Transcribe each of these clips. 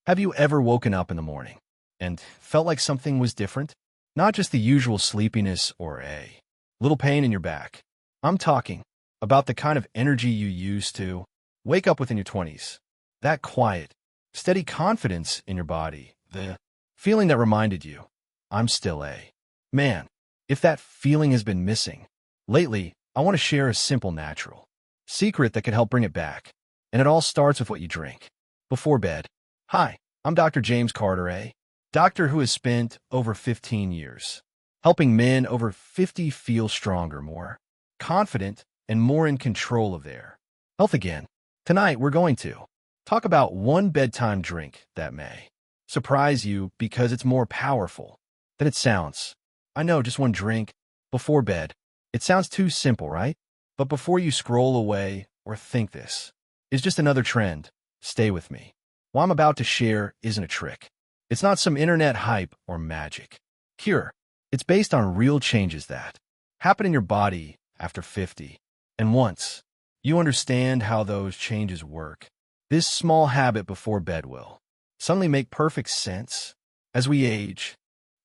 Have you ever woken up in the morning and felt like something was different? Not just the usual sleepiness or a little pain in your back. I'm talking about the kind of energy you used to wake up with in your 20s. That quiet, steady confidence in your body. The feeling that reminded you, I'm still a man. If that feeling has been missing lately, I want to share a simple, natural secret that can help bring it back. And it all starts with what you drink before bed. Hi, I'm Dr. James Carter, a doctor who has spent over 15 years helping men over 50 feel stronger, more confident, and more in control of their health again. Tonight, we're going to talk about one bedtime drink that may surprise you because it's more powerful than it sounds. I know, just one drink before bed. It sounds too simple, right? But before you scroll away or think this is just another trend, stay with me. What I'm about to share isn't a trick. It's not some internet hype or magic cure. It's based on real changes that happen in your body after 50. And once you understand how those changes work, this small habit before bed will suddenly make perfect sense. As we age,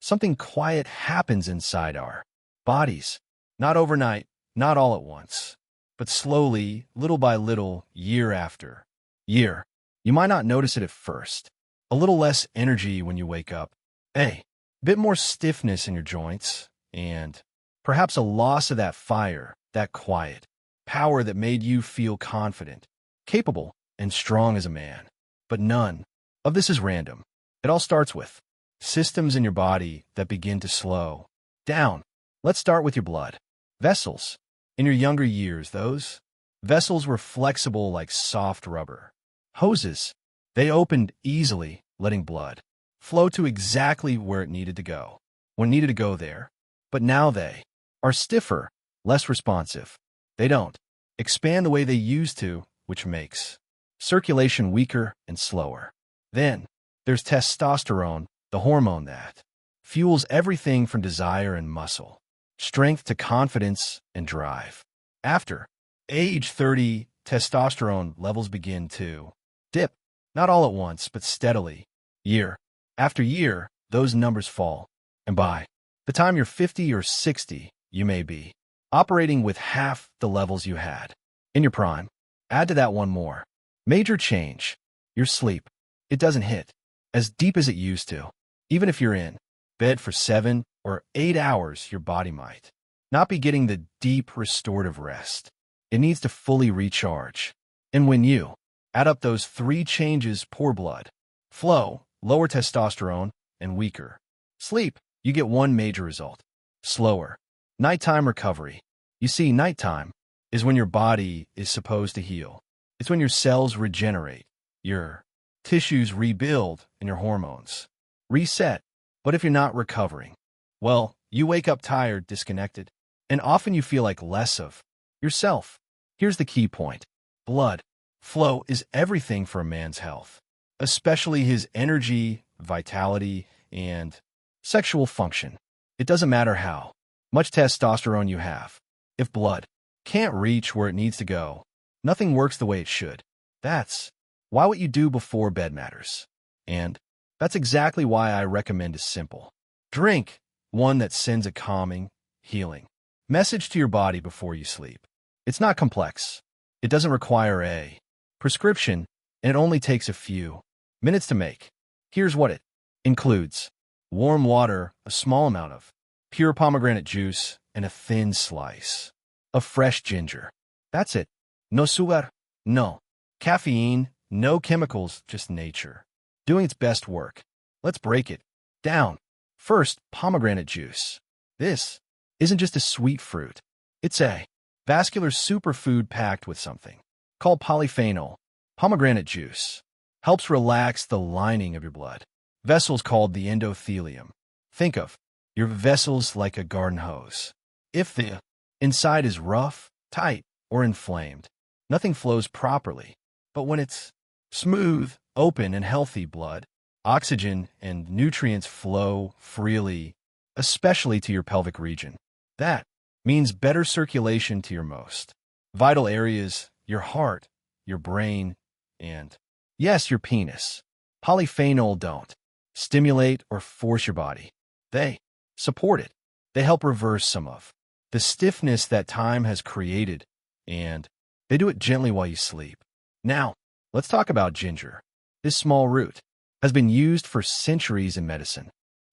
something quiet happens inside our bodies. Not overnight, not all at once, but slowly, little by little, year after year. You might not notice it at first. A little less energy when you wake up, a bit more stiffness in your joints, and perhaps a loss of that fire, that quiet power that made you feel confident, capable, and strong as a man. But none of this is random. It all starts with systems in your body that begin to slow down. Let's start with your blood vessels. In your younger years, those vessels were flexible like soft rubber hoses. They opened easily, letting blood flow to exactly where it needed to go, when it needed to go there. But now they are stiffer, less responsive. They don't expand the way they used to, which makes circulation weaker and slower. Then there's testosterone, the hormone that fuels everything from desire and muscle, strength to confidence and drive. After age 30, testosterone levels begin to dip, not all at once, but steadily. Year after year, those numbers fall. And by the time you're 50 or 60, you may be operating with half the levels you had in your prime. Add to that one more major change, your sleep. It doesn't hit as deep as it used to. Even if you're in bed for 7 or 8 hours, your body might not be getting the deep restorative rest it needs to fully recharge. And when you add up those three changes, poor blood flow, lower testosterone, and weaker sleep, you get one major result: slower nighttime recovery. You see, nighttime is when your body is supposed to heal. It's when your cells regenerate, your tissues rebuild, and your hormones reset. But if you're not recovering, well, you wake up tired, disconnected, and often you feel like less of yourself. Here's the key point. Blood flow is everything for a man's health, especially his energy, vitality, and sexual function. It doesn't matter how much testosterone you have. If blood can't reach where it needs to go, nothing works the way it should. That's why what you do before bed matters. And that's exactly why I recommend a simple drink, one that sends a calming, healing message to your body before you sleep. It's not complex. It doesn't require a prescription, and it only takes a few minutes to make. Here's what it includes: warm water, a small amount of pure pomegranate juice, and a thin slice of fresh ginger. That's it. No sugar, no caffeine, no chemicals, just nature doing its best work. Let's break it down. First, pomegranate juice. This isn't just a sweet fruit. It's a vascular superfood packed with something called polyphenol. Pomegranate juice helps relax the lining of your blood vessels called the endothelium. Think of your vessels like a garden hose. If the inside is rough, tight, or inflamed, nothing flows properly. But when it's smooth, open, and healthy, blood, oxygen, and nutrients flow freely, especially to your pelvic region. That means better circulation to your most vital areas: your heart, your brain, and, yes, your penis. Polyphenol don't stimulate or force your body. They support it. They help reverse some of the stiffness that time has created, and they do it gently while you sleep. Now, let's talk about ginger. This small root has been used for centuries in medicine,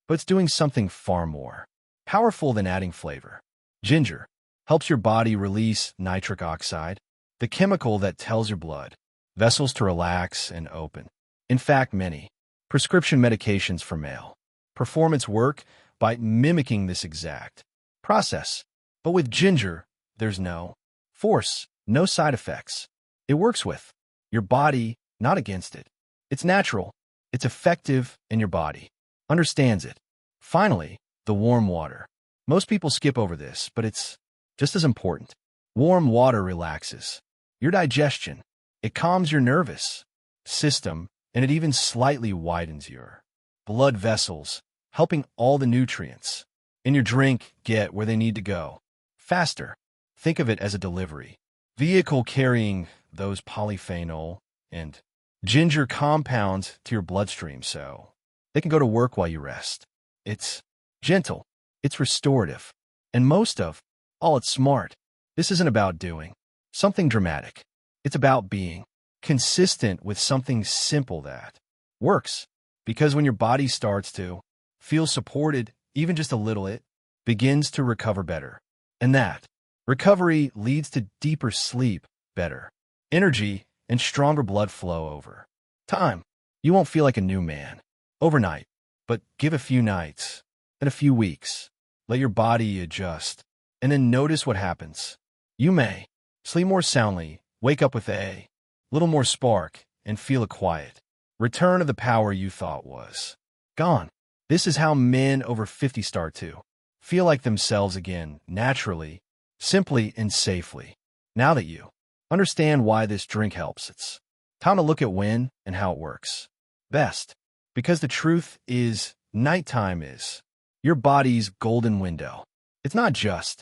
but it's doing something far more powerful than adding flavor. Ginger helps your body release nitric oxide, the chemical that tells your blood vessels to relax and open. In fact, many prescription medications for male performance work by mimicking this exact process. But with ginger, there's no force, no side effects. It works with your body, not against it. It's natural. It's effective, and your body understands it. Finally, the warm water. Most people skip over this, but it's just as important. Warm water relaxes your digestion. It calms your nervous system, and it even slightly widens your blood vessels, helping all the nutrients in your drink get where they need to go faster. Think of it as a delivery vehicle carrying those polyphenol and ginger compounds to your bloodstream so they can go to work while you rest. It's gentle, it's restorative, and most of all, it's smart. This isn't about doing something dramatic. It's about being consistent with something simple that works. Because when your body starts to feel supported, even just a little, it begins to recover better. And that recovery leads to deeper sleep, better energy, and stronger blood flow over time. You won't feel like a new man overnight, but give a few nights and a few weeks. Let your body adjust, and then notice what happens. You may sleep more soundly, wake up with a little more spark, and feel a quiet return of the power you thought was gone. This is how men over 50 start to feel like themselves again, naturally, simply, and safely. Now that you understand why this drink helps, it's time to look at when and how it works best. Because the truth is, nighttime is your body's golden window. It's not just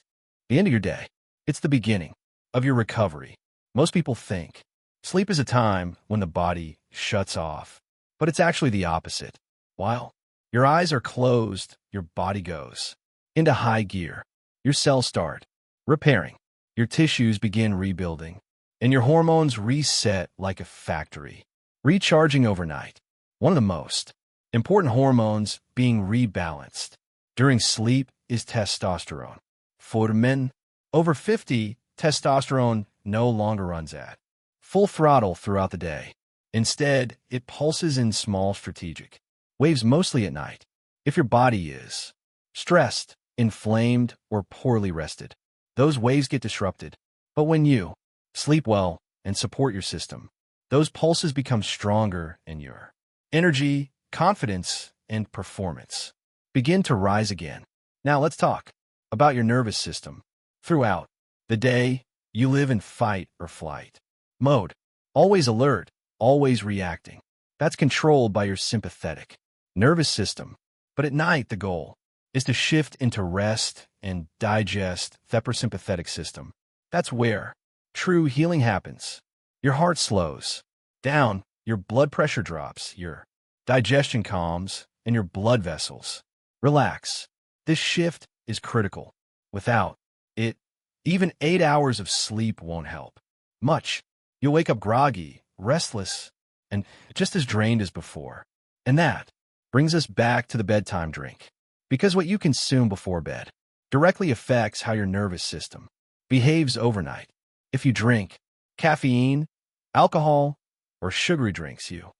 the end of your day. It's the beginning of your recovery. Most people think sleep is a time when the body shuts off, but it's actually the opposite. While your eyes are closed, your body goes into high gear. Your cells start repairing, your tissues begin rebuilding, and your hormones reset like a factory, recharging overnight. One of the most important hormones being rebalanced during sleep is testosterone. For men over 50, testosterone no longer runs at full throttle throughout the day. Instead, it pulses in small strategic waves mostly at night. If your body is stressed, inflamed, or poorly rested, those waves get disrupted. But when you sleep well and support your system, those pulses become stronger, and your energy, confidence, and performance begin to rise again. Now let's talk about your nervous system. Throughout the day, you live in fight or flight mode, always alert, always reacting. That's controlled by your sympathetic nervous system. But at night, the goal is to shift into rest and digest the parasympathetic system. That's where true healing happens. Your heart slows down, your blood pressure drops, your digestion calms, and your blood vessels relax. This shift is critical. Without it, even 8 hours of sleep won't help much. You'll wake up groggy, restless, and just as drained as before. And that brings us back to the bedtime drink. Because what you consume before bed directly affects how your nervous system behaves overnight. If you drink caffeine, alcohol, or sugary drinks, you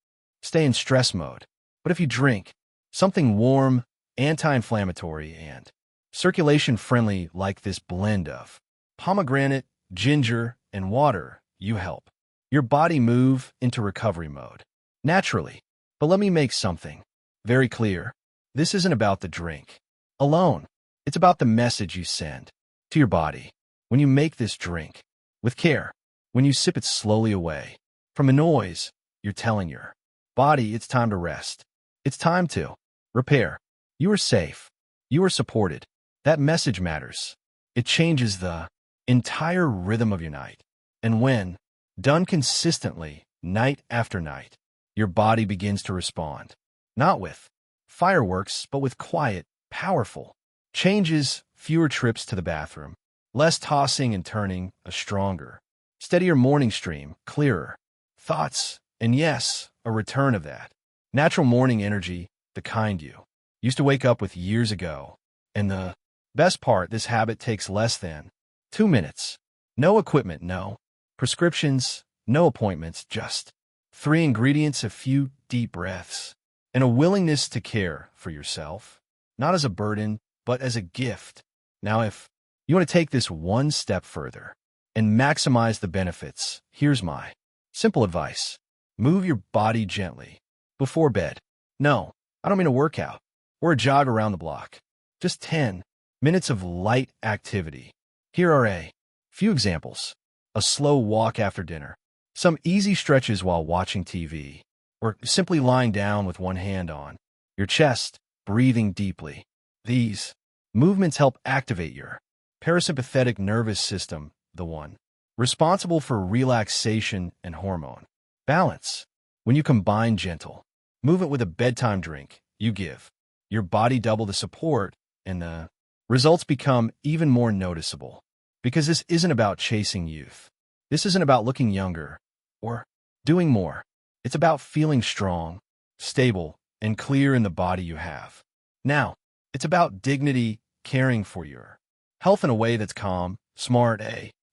stay in stress mode. But if you drink something warm, anti-inflammatory, and circulation-friendly like this blend of pomegranate, ginger, and water, you help your body move into recovery mode naturally. But let me make something very clear. This isn't about the drink alone. It's about the message you send to your body when you make this drink with care. When you sip it slowly away from a noise, you're telling your body it's time to rest. It's time to repair. You are safe. You are supported. That message matters. It changes the entire rhythm of your night. And when done consistently, night after night, your body begins to respond. Not with fireworks, but with quiet, powerful changes, fewer trips to the bathroom, less tossing and turning, a stronger, steadier morning stream, clearer thoughts, and yes, a return of that natural morning energy, the kind you used to wake up with years ago. And the best part, this habit takes less than 2 minutes. No equipment, no prescriptions, no appointments, just 3 ingredients, a few deep breaths, and a willingness to care for yourself, not as a burden, but as a gift. Now, if you want to take this one step further and maximize the benefits, here's my simple advice. Move your body gently before bed. No, I don't mean a workout or a jog around the block. Just 10 minutes of light activity. Here are a few examples. A slow walk after dinner, some easy stretches while watching TV, or simply lying down with one hand on your chest, breathing deeply. These movements help activate your parasympathetic nervous system, the one responsible for relaxation and hormone balance. When you combine gentle movement with a bedtime drink, you give your body double the support, and the results become even more noticeable. Because this isn't about chasing youth. This isn't about looking younger or doing more. It's about feeling strong, stable, and clear in the body you have. Now, it's about dignity, caring for your health in a way that's calm, smart,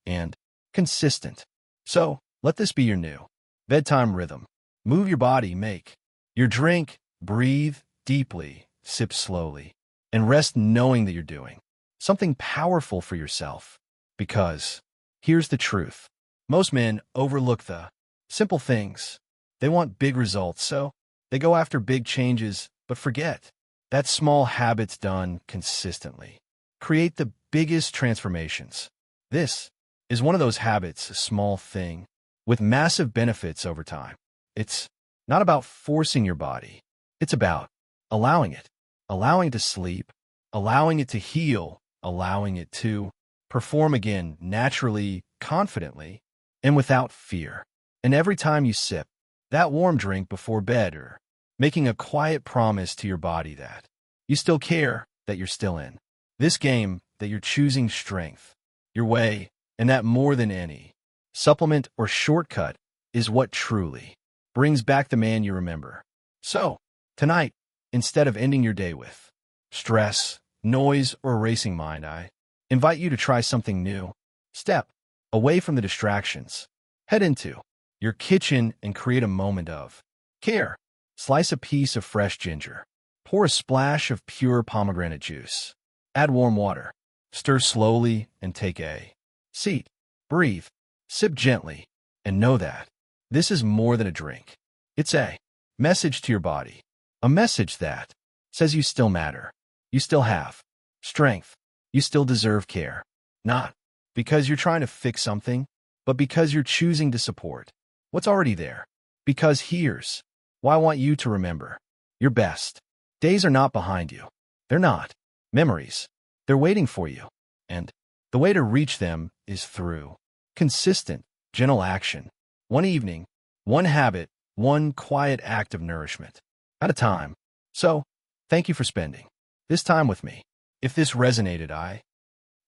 and consistent. So, let this be your new bedtime rhythm. Move your body, make your drink, breathe deeply, sip slowly, and rest knowing that you're doing something powerful for yourself. Because here's the truth. Most men overlook the simple things. They want big results, so they go after big changes, but forget that small habits done consistently create the biggest transformations. This is one of those habits, a small thing, with massive benefits over time. It's not about forcing your body. It's about allowing it to sleep, allowing it to heal, allowing it to perform again naturally, confidently, and without fear. And every time you sip that warm drink before bed, or making a quiet promise to your body that you still care, that you're still in this game, that you're choosing strength, your way, and that more than any supplement or shortcut is what truly brings back the man you remember. So, tonight, instead of ending your day with stress, noise, or a racing mind, I invite you to try something new. Step away from the distractions. Head into your kitchen and create a moment of care. Slice a piece of fresh ginger. Pour a splash of pure pomegranate juice. Add warm water. Stir slowly and take a seat. Breathe. Sip gently. And know that this is more than a drink. It's a message to your body. A message that says you still matter. You still have strength. You still deserve care. Not because you're trying to fix something, but because you're choosing to support what's already there. Because here's why I want you to remember. Your best days are not behind you. They're not memories. They're waiting for you. And the way to reach them is through consistent, gentle action. One evening, one habit, one quiet act of nourishment at a time. So, thank you for spending this time with me. If this resonated, I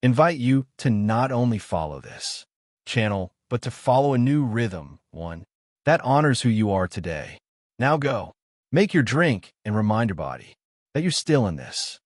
invite you to not only follow this channel, but to follow a new rhythm, one that honors who you are today. Now go, make your drink, and remind your body that you're still in this.